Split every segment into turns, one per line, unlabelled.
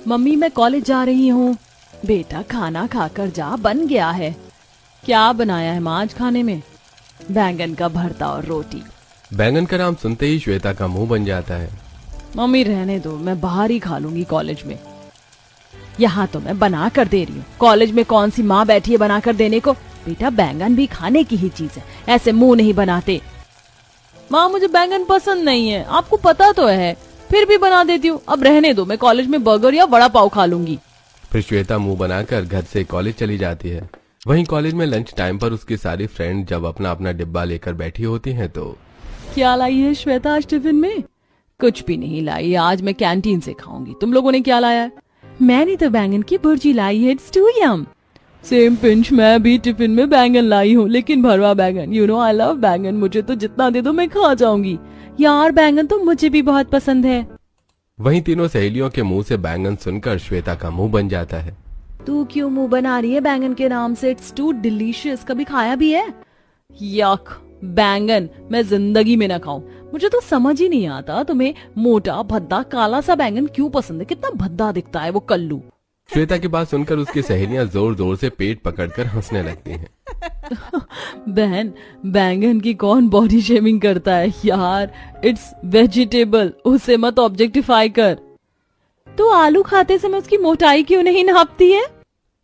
Mummy मैं college जा रही हूँ। बेटा खाना खाकर जा, बन गया है। क्या बनाया है माँ आज खाने में? बैंगन का भरता और रोटी।
बैंगन का नाम सुनते ही श्वेता का मुंह बन जाता है।
मम्मी रहने दो, मैं बाहर ही खा लूंगी कॉलेज में। यहाँ तो मैं बना कर दे रही हूँ, कॉलेज में कौन सी माँ बैठी है बना कर देने को? बेटा बैंगन भी खाने की ही चीज है, ऐसे मुंह नहीं बनाते। माँ मुझे बैंगन पसंद नहीं है, आपको पता तो है, फिर भी बना देती हूँ। अब रहने दो, मैं कॉलेज में बर्गर या वड़ा पाव खा लूंगी।
फिर श्वेता मुंह बनाकर घर से कॉलेज चली जाती है। वहीं कॉलेज में लंच टाइम पर उसकी सारी फ्रेंड जब अपना अपना डिब्बा लेकर बैठी होती हैं तो
क्या लाई है श्वेता आज टिफिन में? कुछ भी नहीं लाई, आज मैं कैंटीन से खाऊंगी। तुम लोगों ने क्या लाया है? मैंने तो बैंगन की भुर्जी लाई है, it's too yum. Same pinch, मैं भी टिफिन में बैंगन लाई हूँ, लेकिन भरवा बैंगन। यू नो आई लव बैंगन, मुझे तो जितना दे दो मैं खा जाऊंगी। यार बैंगन तो मुझे भी बहुत पसंद है।
वहीं तीनों सहेलियों के मुंह से बैंगन सुनकर श्वेता का मुंह बन जाता है।
तू क्यों मुंह बना रही है बैंगन के नाम से? It's too delicious. कभी खाया भी है? यक, बैंगन मैं जिंदगी में ना खाऊं। मुझे तो समझ ही नहीं आता तुम्हें मोटा भद्दा काला सा बैंगन क्यों पसंद है? कितना भद्दा दिखता है वो कल्लू।
श्वेता की बात सुनकर उसकी सहेलियां जोर जोर से पेट पकड़कर हंसने लगती हैं।
बहन बैंगन की कौन बॉडी शेमिंग करता है यार? इट्स वेजिटेबल, उसे मत ऑब्जेक्टिफाई कर। तो आलू खाते समय उसकी मोटाई क्यों नहीं नापती है?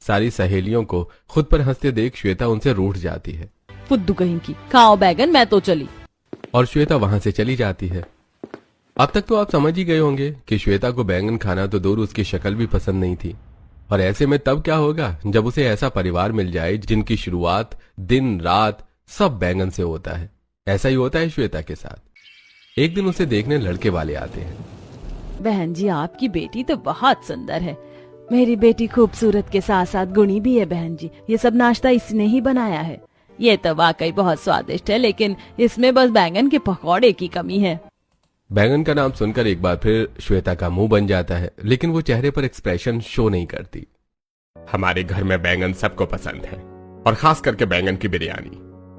सारी सहेलियों को खुद पर हंसते देख श्वेता उनसे रूठ जाती है।
फुद्दू कहीं की, खाओ बैगन, मैं तो चली।
और श्वेता वहां से चली जाती है। अब तक तो आप समझ ही गए होंगे कि श्वेता को बैंगन खाना तो दूर, उसकी शक्ल भी पसंद नहीं थी। और ऐसे में तब क्या होगा जब उसे ऐसा परिवार मिल जाए जिनकी शुरुआत दिन रात सब बैंगन से होता है। ऐसा ही होता है श्वेता के साथ। एक दिन उसे देखने लड़के वाले आते हैं।
बहन जी आपकी बेटी तो बहुत सुंदर है। मेरी बेटी खूबसूरत के साथ साथ गुणी भी है बहन जी। ये सब नाश्ता इसने ही बनाया है। ये तो वाकई बहुत स्वादिष्ट है, लेकिन इसमें बस बैंगन के पकौड़े की कमी है।
बैंगन का नाम सुनकर एक बार फिर श्वेता का मुंह बन जाता है, लेकिन वो चेहरे पर एक्सप्रेशन शो नहीं करती।
हमारे घर में बैंगन सबको पसंद है, और खास करके बैंगन की बिरयानी।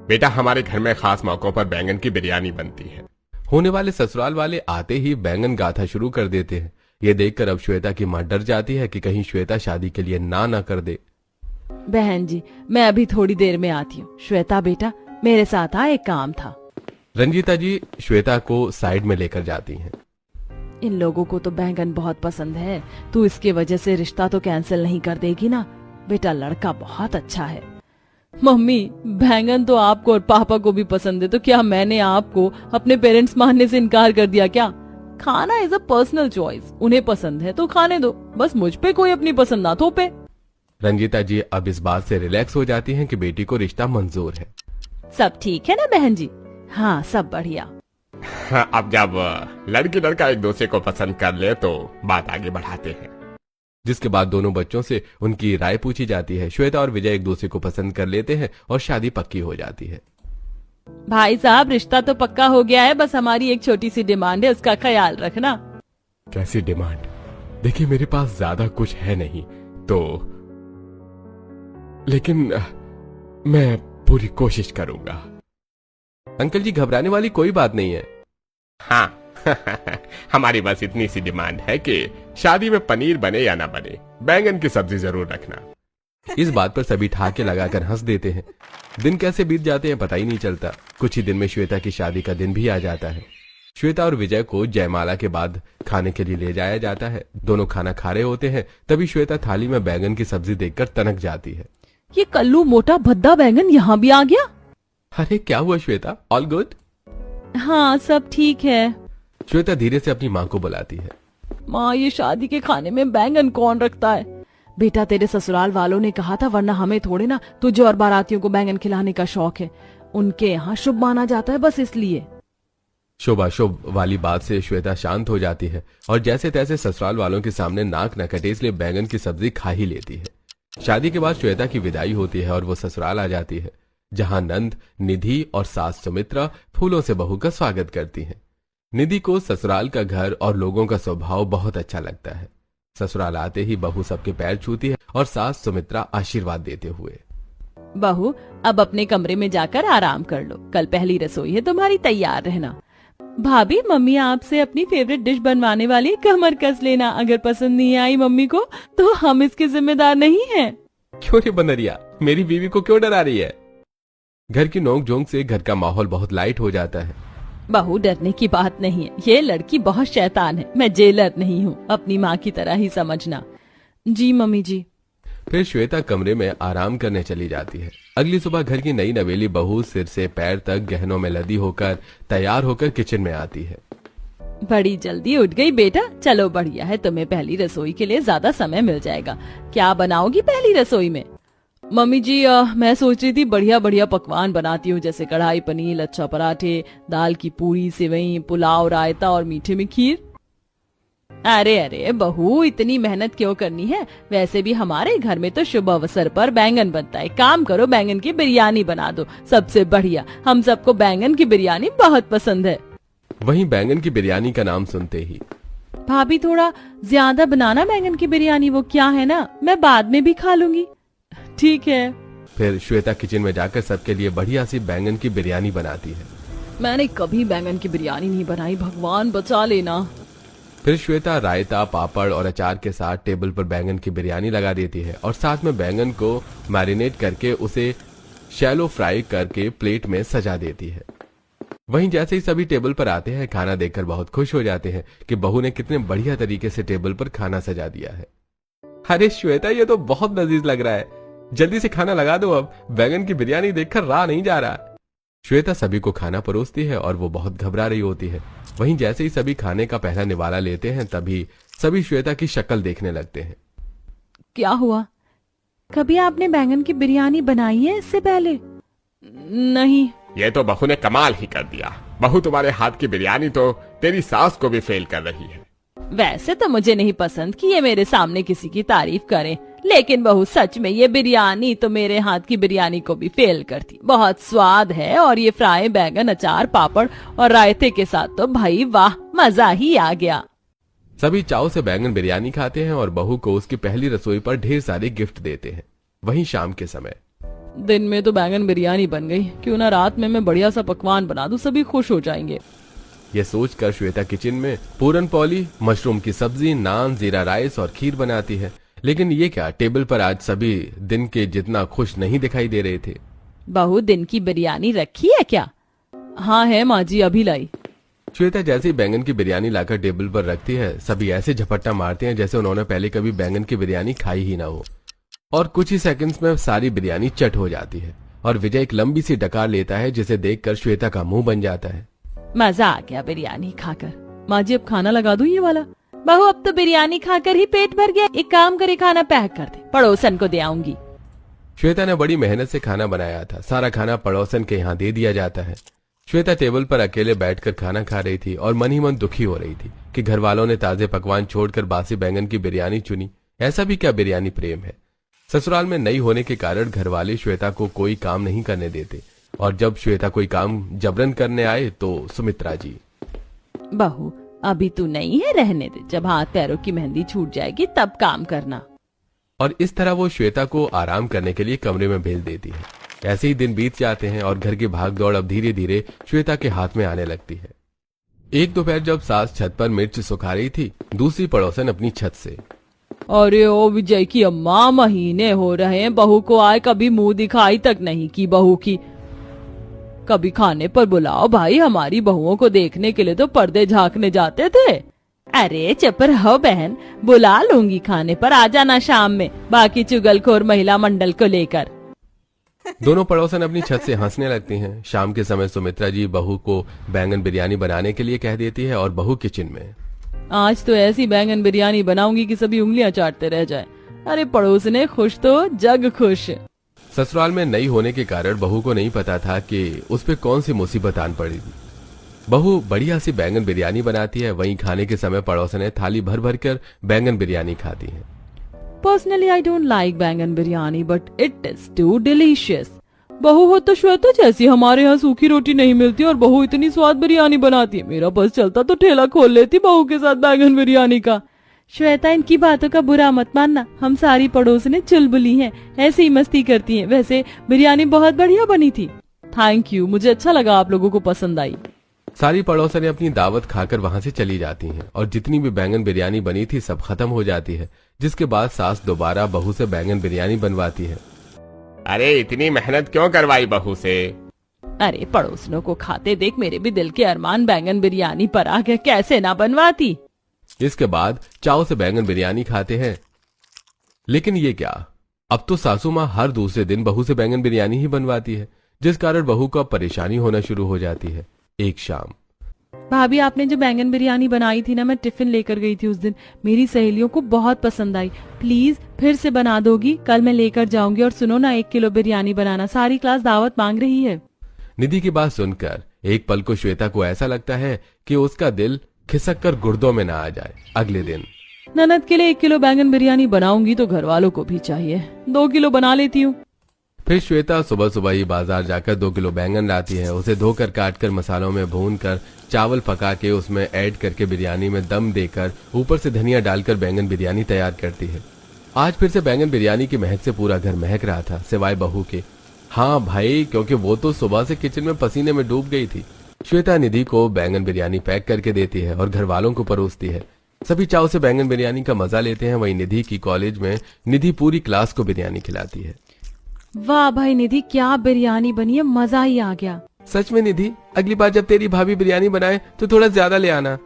बेटा हमारे घर में खास मौकों पर बैंगन की बिरयानी बनती है।
होने वाले ससुराल वाले आते ही बैंगन गाथा शुरू कर देते हैं। ये देखकर अब श्वेता की मां डर जाती है कि कहीं श्वेता शादी के लिए ना कर दे।
बहन जी मैं अभी थोड़ी देर में आती हूँ। श्वेता बेटा मेरे साथ आ, एक काम था।
रंजीता जी श्वेता को साइड में लेकर जाती हैं।
इन लोगों को तो बैंगन बहुत पसंद है, तू इसके वजह से रिश्ता तो कैंसिल नहीं कर देगी ना? बेटा लड़का बहुत अच्छा है। मम्मी बैंगन तो आपको और पापा को भी पसंद है, तो क्या मैंने आपको अपने पेरेंट्स मानने से इनकार कर दिया क्या? खाना इज अ पर्सनल चॉइस, उन्हें पसंद है तो खाने दो, बस मुझ पे कोई अपनी पसंद ना थोपे।
रंजीता जी अब इस बात से रिलैक्स हो जाती हैं कि बेटी को रिश्ता मंजूर है।
सब ठीक है ना बहन जी? हाँ सब बढ़िया।
हाँ, अब जब लड़की लड़का एक दूसरे को पसंद कर ले तो बात आगे बढ़ाते हैं।
जिसके बाद दोनों बच्चों से उनकी राय पूछी जाती है। श्वेता और विजय एक दूसरे को पसंद कर लेते हैं और शादी पक्की हो जाती है।
भाई साहब रिश्ता तो पक्का हो गया है, बस हमारी एक छोटी सी डिमांड है, उसका ख्याल रखना।
कैसी डिमांड? देखिए मेरे पास ज्यादा कुछ है नहीं तो, लेकिन मैं पूरी कोशिश करूंगा।
अंकल जी घबराने वाली कोई बात नहीं है।
हाँ हमारी बस इतनी सी डिमांड है कि शादी में पनीर बने या ना बने, बैंगन की सब्जी जरूर रखना।
इस बात पर सभी ठहाके लगाकर हंस देते हैं। दिन कैसे बीत जाते हैं पता ही नहीं चलता। कुछ ही दिन में श्वेता की शादी का दिन भी आ जाता है। श्वेता और विजय को जयमाला के बाद खाने के लिए ले जाया जाता है। दोनों खाना खा रहे होते हैं, तभी श्वेता थाली में बैंगन की सब्जी देखकर तनक जाती है।
ये कल्लू मोटा भद्दा बैंगन यहाँ भी आ गया?
अरे क्या हुआ श्वेता, ऑल गुड?
हाँ सब ठीक है।
श्वेता धीरे से अपनी माँ को बुलाती है।
माँ ये शादी के खाने में बैंगन कौन रखता है? बेटा तेरे ससुराल वालों ने कहा था, वरना हमें थोड़े ना तुझे और बारातियों को बैंगन खिलाने का शौक है। उनके यहाँ शुभ माना जाता है, बस इसलिए।
शुभ अशुभ वाली बात से श्वेता शांत हो जाती है और जैसे तैसे ससुराल वालों के सामने नाक न कटे इसलिए बैंगन की सब्जी खा ही लेती है। शादी के बाद श्वेता की विदाई होती है और वो ससुराल आ जाती है, जहां नंद, निधि और सास सुमित्रा फूलों से बहू का स्वागत करती हैं। निधि को ससुराल का घर और लोगों का स्वभाव बहुत अच्छा लगता है। ससुराल आते ही बहू सबके पैर छूती है और सास सुमित्रा आशीर्वाद देते हुए,
बहू अब अपने कमरे में जाकर आराम कर लो, कल पहली रसोई है तुम्हारी, तैयार रहना। भाभी मम्मी आपसे अपनी फेवरेट डिश बनवाने वाली, कमर कस लेना। अगर पसंद नहीं आई मम्मी को तो हम इसके जिम्मेदार नहीं हैं।
क्यों रे बनरिया, मेरी बीवी को क्यों डरा रही है? घर की नोक झोंक से घर का माहौल बहुत लाइट हो जाता है।
बहू डरने की बात नहीं है, ये लड़की बहुत शैतान है। मैं जेलर नहीं हूँ, अपनी माँ की तरह ही समझना। जी मम्मी जी।
फिर श्वेता कमरे में आराम करने चली जाती है। अगली सुबह घर की नई नवेली बहू सिर से पैर तक गहनों में लदी होकर तैयार होकर किचन में आती है।
बड़ी जल्दी उठ गई बेटा, चलो बढ़िया है, तुम्हें पहली रसोई के लिए ज्यादा समय मिल जाएगा। क्या बनाओगी पहली रसोई में? मम्मी जी मैं सोच रही थी बढ़िया बढ़िया पकवान बनाती हूँ, जैसे कढ़ाई पनीर, लच्छा पराठे, दाल की पूरी, सेवई, पुलाव, रायता और मीठे में खीर। अरे अरे बहू, इतनी मेहनत क्यों करनी है? वैसे भी हमारे घर में तो शुभ अवसर पर बैंगन बनता है। काम करो, बैंगन की बिरयानी बना दो, सबसे बढ़िया। हम सबको बैंगन की बिरयानी बहुत पसंद है।
वहीं बैंगन की बिरयानी का नाम सुनते ही
भाभी थोड़ा ज्यादा बनाना बैंगन की बिरयानी, वो क्या है ना, मैं बाद में भी खा लूंगी। ठीक है।
फिर श्वेता किचन में जाकर सबके लिए बढ़िया सी बैंगन की बिरयानी बनाती है।
मैंने कभी बैंगन की बिरयानी नहीं बनाई, भगवान बचा लेना।
फिर श्वेता रायता, पापड़ और अचार के साथ टेबल पर बैंगन की बिरयानी लगा देती है और साथ में बैंगन को मैरिनेट करके उसे शैलो फ्राई करके प्लेट में सजा देती है। वहीं जैसे ही सभी टेबल पर आते हैं, खाना देखकर बहुत खुश हो जाते हैं कि बहू ने कितने बढ़िया तरीके से टेबल पर खाना सजा दिया है। अरे श्वेता, ये तो बहुत लजीज लग रहा है, जल्दी से खाना लगा दो, अब बैंगन की बिरयानी देखकर रहा नहीं जा रहा। श्वेता सभी को खाना परोसती है और वो बहुत घबरा रही होती है। वहीं जैसे ही सभी खाने का पहला निवाला लेते हैं, तभी सभी श्वेता की शक्ल देखने लगते हैं।
क्या हुआ? कभी आपने बैंगन की बिरयानी बनाई है इससे पहले? नहीं।
ये तो बहू ने कमाल ही कर दिया। बहू, तुम्हारे हाथ की बिरयानी तो तेरी सास को भी फेल कर रही है।
वैसे तो मुझे नहीं पसंद कि ये मेरे सामने किसी की तारीफ करें, लेकिन बहू सच में ये बिरयानी तो मेरे हाथ की बिरयानी को भी फेल करती। बहुत स्वाद है, और ये फ्राई बैंगन, अचार, पापड़ और रायते के साथ तो भाई वाह, मजा ही आ गया।
सभी चाव से बैंगन बिरयानी खाते हैं और बहू को उसकी पहली रसोई पर ढेर सारे गिफ्ट देते हैं। वहीं शाम के समय
दिन में तो बैंगन बिरयानी बन गई, क्यों ना रात में मैं बढ़िया सा पकवान बना दूं, सभी खुश हो जाएंगे।
ये सोचकर श्वेता किचन में पूरन पोली, मशरूम की सब्जी, नान, जीरा राइस और खीर बनाती है। लेकिन ये क्या, टेबल पर आज सभी दिन के जितना खुश नहीं दिखाई दे रहे थे।
बहू, दिन की बिरयानी रखी है क्या? हाँ है माँ जी, अभी लाई।
श्वेता जैसे ही बैंगन की बिरयानी लाकर टेबल पर रखती है, सभी ऐसे झपट्टा मारते हैं जैसे उन्होंने पहले कभी बैंगन की बिरयानी खाई ही ना हो। और कुछ ही सेकंड्स में सारी बिरयानी चट हो जाती है और विजय एक लंबी सी डकार लेता है, जिसे देखकर श्वेता का मुंह बन जाता है।
मजा आ गया बिरयानी खाकर। माँ जी अब खाना लगा दूं ये वाला? बहू, अब तो बिरयानी खाकर ही पेट भर गया, एक काम करे, खाना पैक कर दे, पड़ोसन को दे आऊंगी।
श्वेता ने बड़ी मेहनत से खाना बनाया था, सारा खाना पड़ोसन के यहाँ दे दिया जाता है। श्वेता टेबल पर अकेले बैठकर खाना खा रही थी और मन ही मन दुखी हो रही थी कि घर वालों ने ताजे पकवान छोड़कर बासी बैंगन की बिरयानी चुनी। ऐसा भी क्या बिरयानी प्रेम है? ससुराल में नई होने के कारण घर वाले श्वेता को कोई काम नहीं करने देते, और जब श्वेता कोई काम जबरन करने आए तो सुमित्रा जी,
बहू अभी तू नहीं है, रहने दे, जब हाथ पैरों की मेहंदी छूट जाएगी तब काम करना।
और इस तरह वो श्वेता को आराम करने के लिए कमरे में भेज देती है। ऐसे ही दिन बीत जाते हैं और घर की भागदौड़ अब धीरे धीरे श्वेता के हाथ में आने लगती है। एक दोपहर जब सास छत पर मिर्च सुखा रही थी, दूसरी पड़ोसन अपनी छत से,
अरे ओ विजय की अम्मा, महीने हो रहे हैं बहू को आए, कभी मुंह दिखाई तक नहीं की बहू की। कभी खाने पर बुलाओ भाई, हमारी बहुओं को देखने के लिए तो पर्दे झांकने जाते थे। अरे चुप रहो बहन, बुला लूंगी खाने पर, आ जाना शाम में बाकी चुगलखोर महिला मंडल को लेकर।
दोनों पड़ोसन अपनी छत से हंसने लगती हैं। शाम के समय सुमित्रा जी बहू को बैंगन बिरयानी बनाने के लिए कह देती है और बहू किचन में,
आज तो ऐसी बैंगन बिरयानी बनाऊंगी कि सभी उंगलियां चाटते रह जाएं। अरे पड़ोसने खुश तो जग खुश।
ससुराल में नई होने के कारण बहू को नहीं पता था कि उस पे कौन सी मुसीबत आन पड़ेगी। बहू बढ़िया सी बैंगन बिरयानी बनाती है, वहीं खाने के समय पड़ोसने थाली भर भर कर बैंगन बिरयानी खाती है।
Personally I don't like baingan biryani, but it is too delicious. बहू हो तो श्वेता जैसी, हमारे यहाँ सूखी रोटी नहीं मिलती और बहू इतनी स्वाद बिरयानी बनाती है। मेरा बस चलता तो ठेला खोल लेती बहू के साथ बैंगन बिरयानी का। श्वेता, इनकी बातों का बुरा मत मानना, हम सारी पड़ोसने चुलबुली हैं, ऐसे ही मस्ती करती हैं। वैसे बिरयानी बहुत बढ़िया बनी थी। थैंक यू, मुझे अच्छा लगा आप लोगों को पसंद आई।
सारी पड़ोसनें अपनी दावत खाकर वहां से चली जाती हैं और जितनी भी बैंगन बिरयानी बनी थी सब खत्म हो जाती है, जिसके बाद सास दोबारा बहू से बैंगन बिरयानी बनवाती है।
अरे इतनी मेहनत क्यों करवाई बहू से?
अरे पड़ोसनों को खाते देख मेरे भी दिल के अरमान बैंगन बिरयानी पर आ गए, कैसे ना बनवाती।
इसके बाद चाव से बैंगन बिरयानी खाते हैं। लेकिन ये क्या, अब तो सासू माँ हर दूसरे दिन बहू से बैंगन बिरयानी ही बनवाती है, जिस कारण बहू को अब परेशानी होना शुरू हो जाती है। एक शाम,
भाभी आपने जो बैंगन बिरयानी बनाई थी ना, मैं टिफिन लेकर गई थी उस दिन, मेरी सहेलियों को बहुत पसंद आई। प्लीज फिर से बना दोगी? कल मैं लेकर जाऊंगी। और सुनो ना, 1 किलो बिरयानी बनाना, सारी क्लास दावत मांग रही है।
निधि की बात सुनकर एक पल को श्वेता को ऐसा लगता है कि उसका दिल खिसक कर गुर्दों में ना आ जाए। अगले दिन,
ननद के लिए 1 किलो बैंगन बिरयानी बनाऊंगी तो घर वालों को भी चाहिए, 2 किलो बना लेती हूँ।
फिर श्वेता सुबह सुबह ही बाजार जाकर 2 किलो बैंगन लाती है। उसे धोकर काटकर मसालों में भूनकर चावल पका के उसमें ऐड करके बिरयानी में दम देकर ऊपर से धनिया डालकर बैंगन बिरयानी तैयार करती है। आज फिर से बैंगन बिरयानी की महक से पूरा घर महक रहा था, सिवाय बहू के। हाँ भाई, क्योंकि वो तो सुबह से किचन में पसीने में डूब गई थी। श्वेता निधि को बैंगन बिरयानी पैक करके देती है और घर वालों को परोसती है। सभी चाव से बैंगन बिरयानी का मजा लेते हैं। वहीं निधि की कॉलेज में निधि पूरी क्लास को बिरयानी खिलाती है।
वाह भाई निधि, क्या बिरयानी बनी है, मजा ही आ गया।
सच में निधि, अगली बार जब तेरी भाभी बिरयानी बनाए तो थोड़ा ज्यादा ले आना।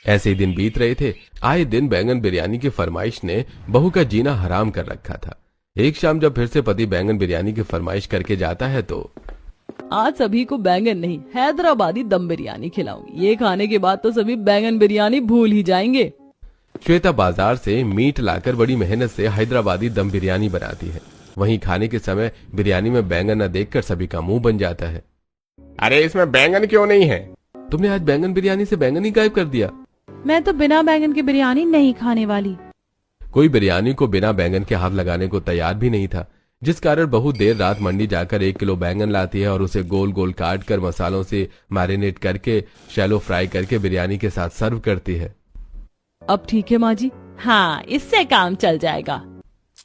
ऐसे ही दिन बीत रहे थे। आए दिन बैंगन बिरयानी की फरमाइश ने बहू का जीना हराम कर रखा था। एक शाम जब फिर से पति बैंगन बिरयानी की फरमाइश करके जाता है तो
आज सभी को बैंगन नहीं, हैदराबादी दम बिरयानी खिलाऊंगी। ये खाने के बाद तो सभी बैंगन बिरयानी भूल ही जाएंगे।
श्वेता बाजार से मीट लाकर बड़ी मेहनत से हैदराबादी दम बिरयानी बनाती है। वहीं खाने के समय बिरयानी में बैंगन न देखकर सभी का मुंह बन जाता है।
अरे इसमें बैंगन क्यों नहीं है?
तुमने आज बैंगन बिरयानी से बैंगन ही गायब कर दिया।
मैं तो बिना बैंगन की बिरयानी नहीं खाने वाली।
कोई बिरयानी को बिना बैंगन के हाथ लगाने को तैयार भी नहीं था, जिस कारण बहुत देर रात मंडी जाकर 1 किलो बैंगन लाती है और उसे गोल गोल काट कर मसालों से मैरिनेट करके शैलो फ्राई करके बिरयानी के साथ सर्व करती है।
अब ठीक है माँ जी, हाँ इससे काम चल जाएगा।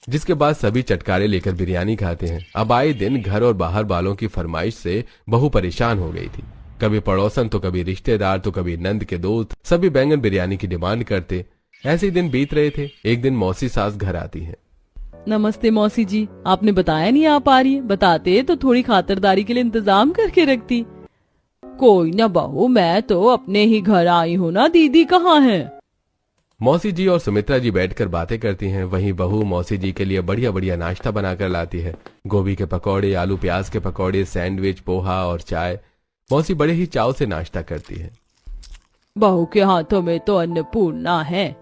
जिसके बाद सभी चटकारे लेकर बिरयानी खाते हैं। अब आए दिन घर और बाहर वालों की फरमाइश से बहू परेशान हो गई थी। कभी पड़ोसन तो कभी रिश्तेदार तो कभी नंद के दोस्त, सभी बैंगन बिरयानी की डिमांड करते। ऐसे ही दिन बीत रहे थे। एक दिन मौसी सास घर आती है।
नमस्ते मौसी जी, आपने बताया नहीं आप आ रही है, बताते तो थोड़ी खातिरदारी के लिए इंतजाम करके रखती। कोई न बहू, मैं तो अपने ही घर आई हूँ ना, दीदी कहाँ है?
मौसी जी और सुमित्रा जी बैठकर बातें करती हैं। वहीं बहू मौसी जी के लिए बढ़िया बढ़िया नाश्ता बनाकर लाती है। गोभी के पकौड़े, आलू प्याज के पकौड़े, सैंडविच, पोहा और चाय। मौसी बड़े ही चाव से नाश्ता करती है।
बहू के हाथों में तो अन्नपूर्णा है।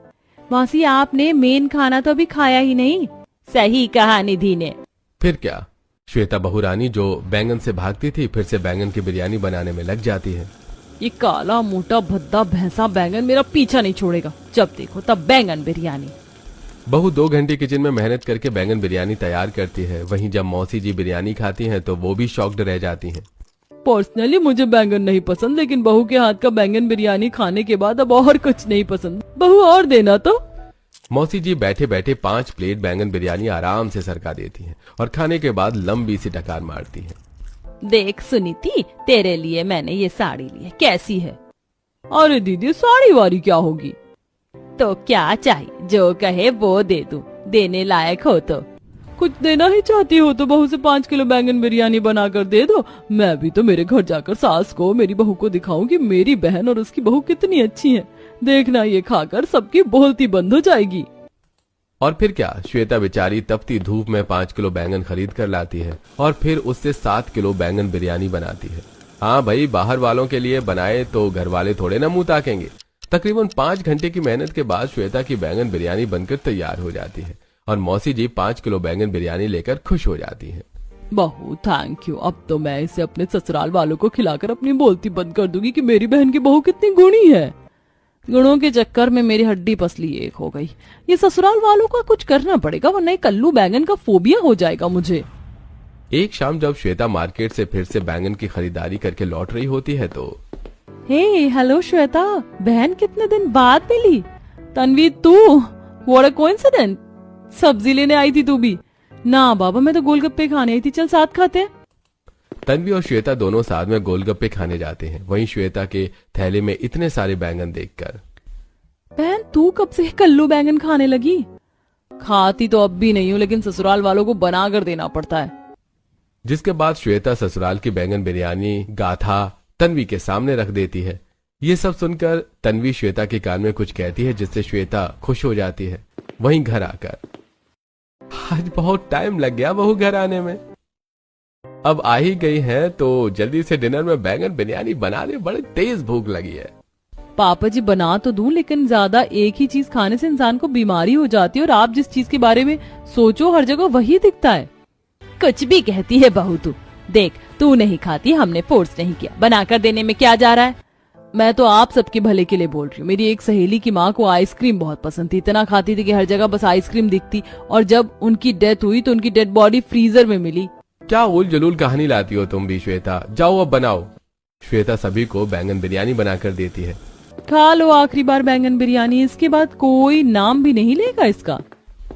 मौसी आपने मेन खाना तो अभी खाया ही नहीं। सही कहा निधि ने।
फिर क्या, श्वेता बहू रानी जो बैंगन से भागती थी फिर से बैंगन की बिरयानी बनाने में लग जाती है।
ये काला मोटा भद्दा भैंसा बैंगन मेरा पीछा नहीं छोड़ेगा, जब देखो तब बैंगन बिरयानी।
बहू 2 घंटे किचन में मेहनत करके बैंगन बिरयानी तैयार करती है। वहीं जब मौसी जी बिरयानी खाती हैं तो वो भी शॉक्ड रह जाती हैं।
पर्सनली मुझे बैंगन नहीं पसंद, लेकिन बहू के हाथ का बैंगन बिरयानी खाने के बाद अब और कुछ नहीं पसंद। बहू और देना तो।
मौसी जी बैठे बैठे 5 प्लेट बैंगन बिरयानी आराम से सरका देती हैं और खाने के बाद लंबी सी डकार मारती हैं।
देख सुनीति, तेरे लिए मैंने ये साड़ी ली है, कैसी है? अरे दीदी, साड़ी वाड़ी क्या होगी? तो क्या चाहिए, जो कहे वो दे दूं, देने लायक हो तो। कुछ देना ही चाहती हो तो बहू से 5 किलो बैंगन बिरयानी बनाकर दे दो। मैं भी तो मेरे घर जाकर सास को, मेरी बहू को दिखाऊं कि मेरी बहन और उसकी बहू कितनी अच्छी है। देखना, ये खाकर सबकी बोलती बंद हो जाएगी।
और फिर क्या, श्वेता बेचारी तपती धूप में 5 किलो बैंगन खरीद कर लाती है और फिर उससे 7 किलो बैंगन बिरयानी बनाती है। हाँ भाई, बाहर वालों के लिए बनाए तो घर वाले थोड़े ना मुंह ताकेंगे। तकरीबन 5 घंटे की मेहनत के बाद श्वेता की बैंगन बिरयानी बनकर तैयार हो जाती है और मौसी जी 5 किलो बैंगन बिरयानी लेकर खुश हो जाती है।
बहू थैंक यू, अब तो मैं इसे अपने ससुराल वालों को खिलाकर अपनी बोलती बंद कर दूंगी कि मेरी बहन की बहू कितनी गुणी है। गुणों के चक्कर में मेरी हड्डी पसली एक हो गई। ये ससुराल वालों का कुछ करना पड़ेगा, वरना ये कल्लू बैंगन का फोबिया हो जाएगा मुझे।
एक शाम जब श्वेता मार्केट से फिर से बैंगन की खरीदारी करके लौट रही होती है तो
हे हेलो श्वेता, बहन कितने दिन बाद मिली। तन्वी तू, व्हाट अ कोइंसिडेंस, सब्जी लेने आई थी तू भी? ना बाबा, मैं तो गोलगप्पे खाने आई थी, चल साथ खाते हैं।
तन्वी और श्वेता दोनों साथ में गोलगप्पे खाने जाते हैं। वहीं श्वेता के थैले में इतने सारे बैंगन देखकर,
बहन तू कब से कल्लू बैंगन खाने लगी? खाती तो अब भी नहीं हूँ, लेकिन ससुराल वालों को बना कर देना पड़ता है।
जिसके बाद श्वेता ससुराल की बैंगन बिरयानी गाथा तन्वी के सामने रख देती है। ये सब सुनकर तन्वी श्वेता के कान में कुछ कहती है, जिससे श्वेता खुश हो जाती है। वहीं घर आकर, आज बहुत टाइम लग गया बहू घर आने में, अब आ ही गई है तो जल्दी से डिनर में बैंगन बिरयानी बना दे, बड़ी तेज भूख लगी है।
पापा जी बना तो दूं, लेकिन ज्यादा एक ही चीज खाने से इंसान को बीमारी हो जाती है, और आप जिस चीज के बारे में सोचो हर जगह वही दिखता है। कुछ भी कहती है बहू तू। देख तू नहीं खाती, हमने फोर्स नहीं किया, बनाकर देने में क्या जा रहा है। मैं तो आप सबके भले के लिए बोल रही हूँ। मेरी एक सहेली की माँ को आइसक्रीम बहुत पसंद थी, इतना खाती थी कि हर जगह बस आइसक्रीम दिखती, और जब उनकी डेथ हुई तो उनकी डेड बॉडी फ्रीजर में मिली।
क्या उल जलूल कहानी लाती हो तुम भी श्वेता, जाओ अब बनाओ। श्वेता सभी को बैंगन बिरयानी बनाकर देती है।
खा लो आखिरी बार बैंगन बिरयानी, इसके बाद कोई नाम भी नहीं लेगा इसका।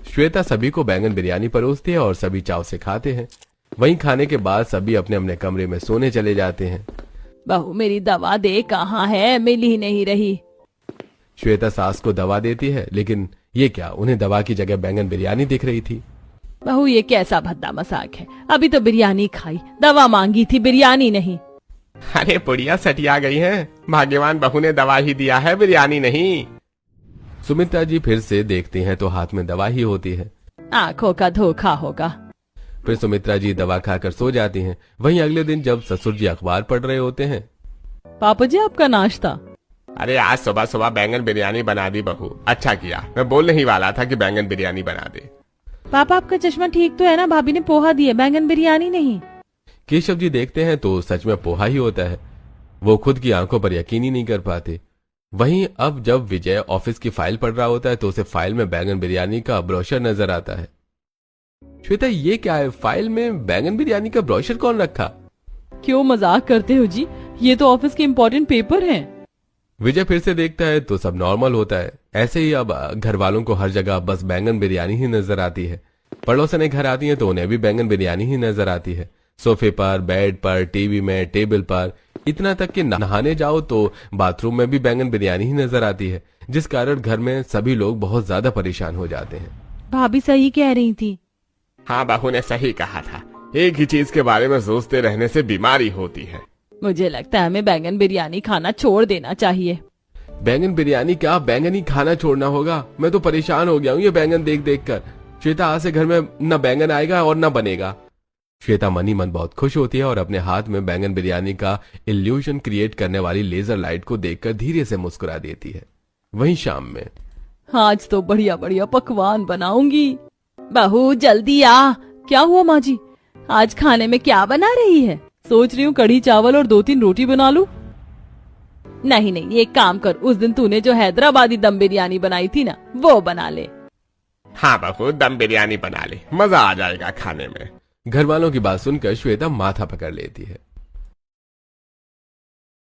श्वेता सभी को बैंगन बिरयानी परोसती है और सभी चाव से खाते हैं। वहीं खाने के बाद सभी अपने अपने कमरे में सोने चले जाते हैं।
बहू मेरी दवा दे, कहाँ है, मिल ही नहीं रही।
श्वेता सास को दवा देती है, लेकिन ये क्या, उन्हें दवा की जगह बैंगन बिरयानी दिख रही थी।
बहू ये कैसा भद्दा मजाक है, अभी तो बिरयानी खाई, दवा मांगी थी, बिरयानी नहीं।
अरे पुड़िया सटिया गई है, भाग्यवान बहू ने दवा ही दिया है, बिरयानी नहीं।
सुमित्रा जी फिर से देखती हैं तो हाथ में दवा ही होती है।
आंखों का धोखा होगा।
फिर सुमित्रा जी दवा खाकर सो जाती हैं। वहीं अगले दिन जब ससुर जी अखबार पढ़ रहे होते हैं,
पापा जी आपका नाश्ता।
अरे आज सुबह सुबह बैंगन बिरयानी बना दी बहू, अच्छा किया, मैं बोलने ही वाला था कि बैंगन बिरयानी बना दे।
पापा आपका चश्मा ठीक तो है ना, भाभी ने पोहा दिया, बैंगन बिरयानी नहीं।
केशव जी देखते हैं तो सच में पोहा ही होता है। वो खुद की आंखों पर यकीन ही नहीं कर पाते। वहीं अब जब विजय ऑफिस की फाइल पढ़ रहा होता है तो उसे फाइल में बैंगन बिरयानी का ब्रोशर नजर आता है। श्वेता ये क्या है, फाइल में बैंगन बिरयानी का ब्रोशर कौन रखा?
क्यों मजाक करते हो जी, ये तो ऑफिस के इम्पोर्टेंट पेपर हैं।
विजय फिर से देखता है तो सब नॉर्मल होता है। ऐसे ही अब घर वालों को हर जगह बस बैंगन बिरयानी ही नजर आती है। पड़ोसने घर आती है तो उन्हें भी बैंगन बिरयानी ही नजर आती है। सोफे पर, बेड पर, टीवी में, टेबल पर, इतना तक कि नहाने जाओ तो बाथरूम में भी बैंगन बिरयानी ही नजर आती है, जिस कारण घर में सभी लोग बहुत ज्यादा परेशान हो जाते हैं।
भाभी सही कह रही थी।
हाँ बहू ने सही कहा था, एक ही चीज के बारे में सोचते रहने से बीमारी होती है।
मुझे लगता है हमें बैंगन बिरयानी खाना छोड़ देना चाहिए।
बैंगन बिरयानी क्या, बैंगन ही खाना छोड़ना होगा? मैं तो परेशान हो गया हूँ ये बैंगन देख देख कर। श्वेता आज से घर में न बैंगन आएगा और न बनेगा। श्वेता मन ही मन बहुत खुश होती है और अपने हाथ में बैंगन बिरयानी का इल्यूजन क्रिएट करने वाली लेजर लाइट को देखकर धीरे से मुस्कुरा देती है। वहीं शाम में,
आज तो बढ़िया बढ़िया पकवान बनाऊंगी। बहू जल्दी आ। क्या हुआ माँ जी, आज खाने में क्या बना रही है? सोच रही हूँ कढ़ी चावल और 2-3 रोटी बना लूं। नहीं नहीं, एक काम कर, उस दिन तूने जो हैदराबादी दम बिरयानी बनाई थी ना, वो बना ले।
हाँ बहू दम बिरयानी बना ले, मजा आ जाएगा खाने में।
घर वालों की बात सुनकर श्वेता माथा पकड़ लेती है।